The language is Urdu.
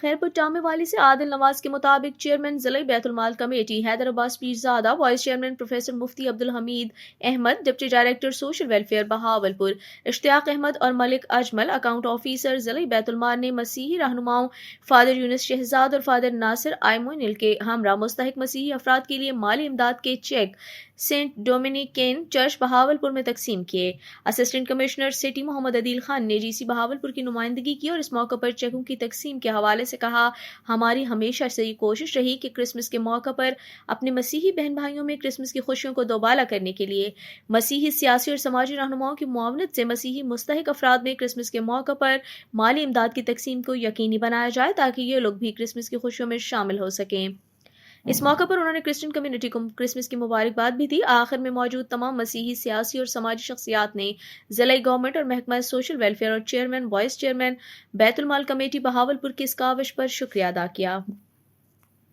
خیرپور ٹامے والی سے عادل نواز کے مطابق چیئرمین ضلعی بیت المال committee Haider Abbas Pirzada, vice chairman professor Mufti Abdul Hamid Ahmed, deputy director social welfare Bahawalpur Ishtiaq Ahmed اور ملک اجمل اکاؤنٹ آفیسر ضلعی بیت المال نے مسیحی رہنماؤں فادر یونس شہزاد اور فادر ناصر آئی موئنل کے ہمراہ مستحق مسیحی افراد کے لیے مالی امداد کے چیک سینٹ ڈومینیکین چرچ بہاولپور میں تقسیم کیے۔ اسسٹنٹ کمشنر سٹی محمد عدیل خان نے ڈی سی بہاولپور کی نمائندگی کی اور اس موقع پر چیکوں کی تقسیم کے حوالے سے کہا، ہماری ہمیشہ سے یہ کوشش رہی کہ کرسمس کے موقع پر اپنے مسیحی بہن بھائیوں میں کرسمس کی خوشیوں کو دوبالا کرنے کے لیے مسیحی سیاسی اور سماجی رہنماؤں کی معاونت سے مسیحی مستحق افراد میں کرسمس کے موقع پر مالی امداد کی تقسیم کو یقینی بنایا جائے تاکہ یہ لوگ بھی کرسمس کی خوشیوں میں شامل ہو سکیں۔ اس موقع پر انہوں نے کرسچن کمیونٹی کو کرسمس کی مبارکباد بھی دی۔ آخر میں موجود تمام مسیحی سیاسی اور سماجی شخصیات نے ضلعی گورنمنٹ اور محکمہ سوشل ویلفیئر اور چیئرمین، وائس چیئرمین بیت المال کمیٹی بہاولپور کی اس کاوش پر شکریہ ادا کیا۔